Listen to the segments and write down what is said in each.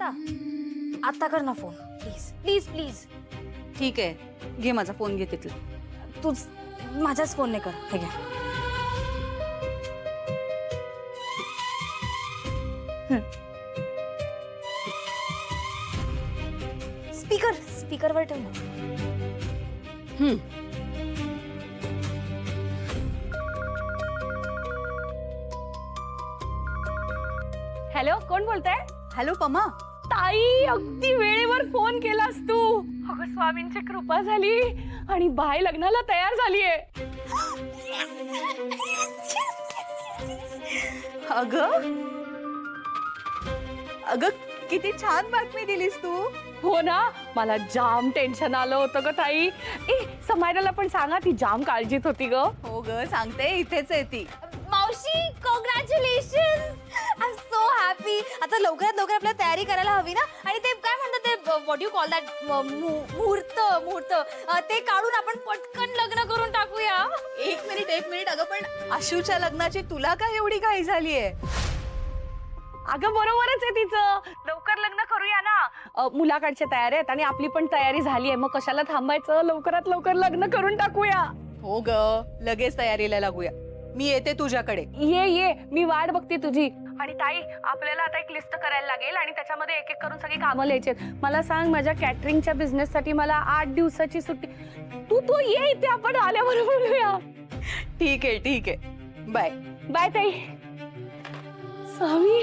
आता आता कर ना फोन प्लीज प्लीज प्लीज. ठीक आहे, घे माझा फोन, घे तिथला. तूच माझ्याच फोनने कर. हे घे. स्पीकरवर ठेव ना. हॅलो, कोण बोलताय? हॅलो पमा. ताई, अगदी वेळेवर फोन केलास तू. अगं स्वामींची कृपा झाली आणि बाय लग्नाला तयार झालीये. अगं अगं किती छान बातमी दिलीस तू. हो ना, मला जाम टेन्शन आलं होतं ग ताई. समायराला पण सांगा, ती जाम काळजीत होती ग. हो ग, सांगते, इथेच आहे ती. मावशी congratulation. I am so happy. आता लवकरात लवकर आपल्याला तयारी करायला हवी ना. आणि ते काय म्हणतात ते व्हॉट यू कॉल दॅट मुहूर्त मुहूर्त ते काढून आपण पटकन लग्न करून टाकूया. एक मिनिट. अगं पण आशूच्या लग्नाची तुला काय एवढी घाई झालीये? अगं बरोबरच आहे तिचं. लवकर लग्न करूया ना. मुलाकडच्या तयारी आहेत आणि आपली पण तयारी झाली आहे. मग कशाला थांबायचं, लवकरात लवकर लग्न करून टाकूया. हो ग, लगेच तयारीला लागूया. मी येते तुझ्याकडे. ये मी वाट बघते तुझी. आणि ताई, आपल्याला आता एक लिस्ट करायला लागेल आणि त्याच्यामध्ये एक एक करून सगळी कामं लिहायची आहेत. मला सांग, माझ्या कॅटरिंगच्या बिझनेस साठी मला 8 दिवसाची सुट्टी. तू ये इथे, आपण आल्यावर बोलूया. ठीक आहे. बाय बाय ताई. स्वामी,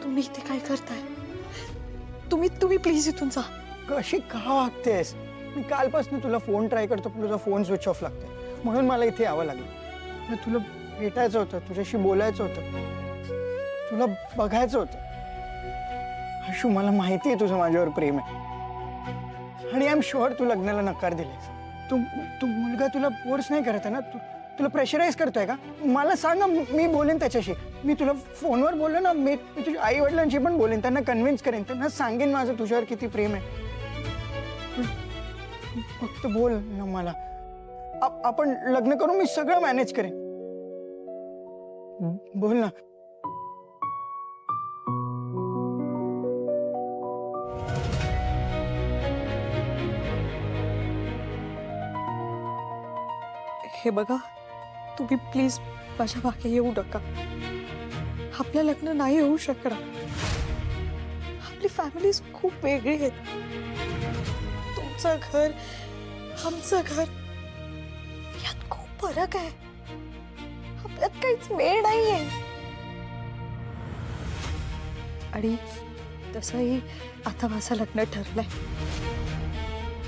तुम्ही इथे काय करताय? तुम्ही प्लीज इथून जा. कशी का वागतेस? मी कालपासून तुला फोन ट्राय करतो पण तुझा फोन स्विच ऑफ लागतोय. म्हणून मला इथे यावं लागलं. तुला भेटायचं होतं, तुझ्याशी बोलायचं होतं, तुला बघायचं होतं. आशू, मला माहिती आहे तुझं माझ्यावर प्रेम आहे आणि आय एम शुअर तू लग्नाला नकार दिलेस. तू मुलगा तुला फोर्स नाही करत आहे ना? तुला प्रेशराईज करतोय का? मला सांग, मी बोलेन त्याच्याशी. मी तुला फोनवर बोललो ना, मी तुझ्या आई वडिलांशी पण बोलेन, त्यांना कन्व्हिन्स करेन, त्यांना सांगेन माझं तुझ्यावर किती प्रेम आहे. फक्त बोल ना मला. आपण लग्न करू, मी सगळं मॅनेज करेन. बोल ना. हे बघा, तुम्ही प्लीज माझ्या मागे येऊ नका. आपलं लग्न नाही होऊ शकणार. आपली फॅमिलीज खूप वेगळी आहेत. तुमचं घर, आमचं घर, यात खूप फरक आहे. आपल्यात काहीच मेळ नाहीये. आणि तसंही आता माझं लग्न ठरलंय.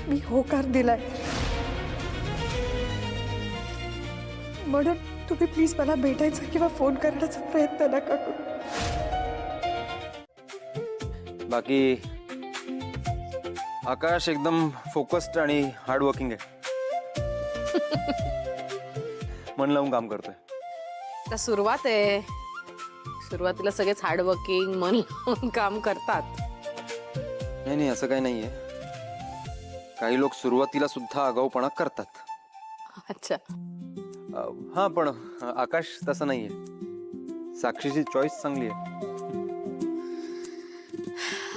मी होकार दिलाय. म्हणून तुम्ही प्लीज मला भेटायचा किंवा फोन करण्याचा प्रयत्न नका करू. बाकी आकाश एकदम फोकस्ड आणि हार्डवर्किंग आहे. मन लावून काम करतोय. तर सुरुवात आहे. सुरुवातीला सगळेच हार्डवर्किंग, मन लावून काम करतात. नाही, असं काही नाहीये. काही लोक सुरुवातीला सुद्धा आगाऊपणा करतात. अच्छा, हा, पण आकाश तसं नाहीये. साक्षीची चॉईस चांगली आहे.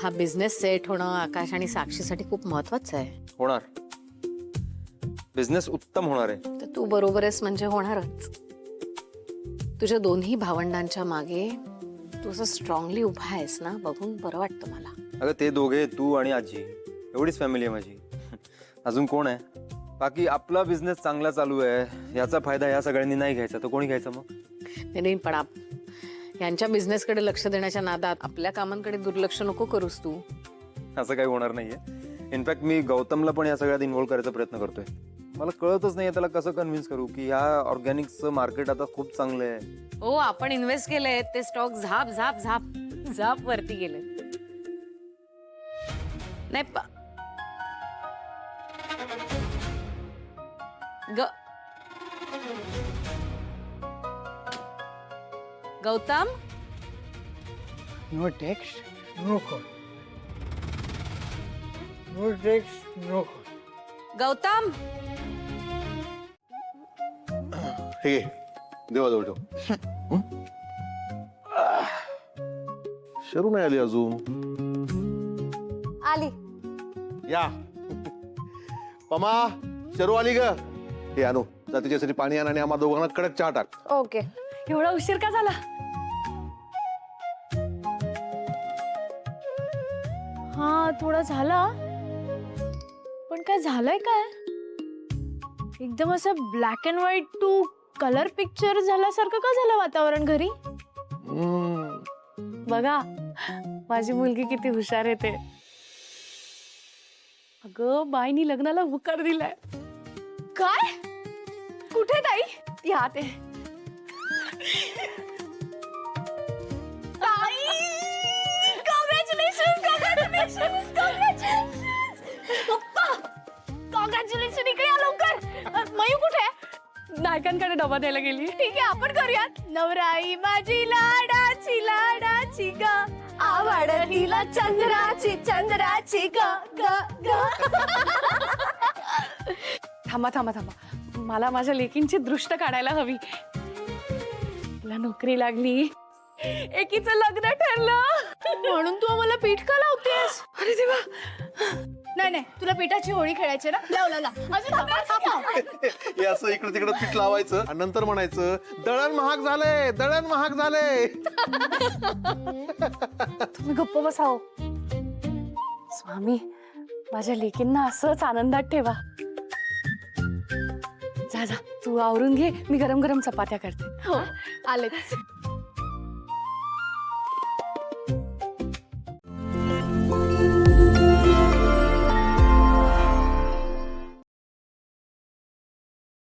हा बिझनेस सेट होणं आकाश आणि साक्षीसाठी खूप महत्वाचं आहे. होणार. बिझनेस उत्तम होणार आहे. तर तू बरोबर आहेस म्हणजे होणारच. तुझ्या दोन्ही भावंडांच्या मागे तू असं स्ट्रॉंगली उभा आहेस ना, बघून बरं वाटतं मला. अगं, ते दोघे, तू आणि आजी, एवढीच फॅमिली आहे माझी. अजून कोण आहे? बाकी आपला बिझनेस चांगला चालू आहे, याचा फायदा या सगळ्यांनी नाही घ्यायचा तर कोणी घ्यायचा मग? नाही, पण यांच्या बिझनेसकडे लक्ष देण्याच्या नादात आपल्या कामांकडे दुर्लक्ष नको करूस तू. असं काही होणार नाहीये. इनफॅक्ट मी गौतमला पण या सगळ्यात इन्व्हॉल्व करायचा प्रयत्न करतोय. मला कळतच नाहीये त्याला कसं कन्व्हिन्स करू की ह्या ऑर्गॅनिकचं मार्केट आता खूप चांगलं आहे. हो, आपण इन्व्हेस्ट केले, ते स्टॉक झाप झाप झाप झाप वरती गेले. नाही Gautam, no text, no call. No text, no call. Gautam, हे देवाजवळ ठेव. शरू नाही आली अजून. आली. या पमा, शरू आली ग. हे आणू जा तिच्यासाठी पाणी आण आणि आम्हा दोघांना कडक चहा टाक. ओके. एवढा उशीर का झाला? हा थोडा झाला, पण काय झालंय काय? एकदम असं black and white to colour picture झाल्यासारखं का झालं वातावरण घरी? बघा माझी मुलगी किती हुशार आहे ते. अगं बाईनी लग्नाला होकार दिलाय. काय? कुठे ताई? या ते कॉंग्रॅच्युलेशन. इकडे या लवकर. मयू कुठे? नायकांकडे डबा द्यायला गेली. ठीक आहे आपण करूयात. नवराई माझी लाडाची लाडाची ग, आवड तिला चंद्राची चंद्राची ग ग ग. थांबा थांबा थांबा, मला माझ्या लेकींची दृष्ट काढायला हवी. तिला नोकरी लागली, एकीचं लग्न ठरलं, म्हणून तू आम्हाला पीठ का लावतेस? अरे देवा. नाही नाही, तुला पिठाची होळी खेळायची ना, लाव लाव लाव. अजून हे असं इकडे तिकडे पीठ लावायचं आणि नंतर म्हणायचं दळण महाग झालंय, दळण महाग झालंय. तुम्ही गप्प बसाव. स्वामी माझ्या लेकींना असंच आनंदात ठेवा. जा जा, तू आवरून घे, मी गरम गरम चपात्या करते. हो आलेच.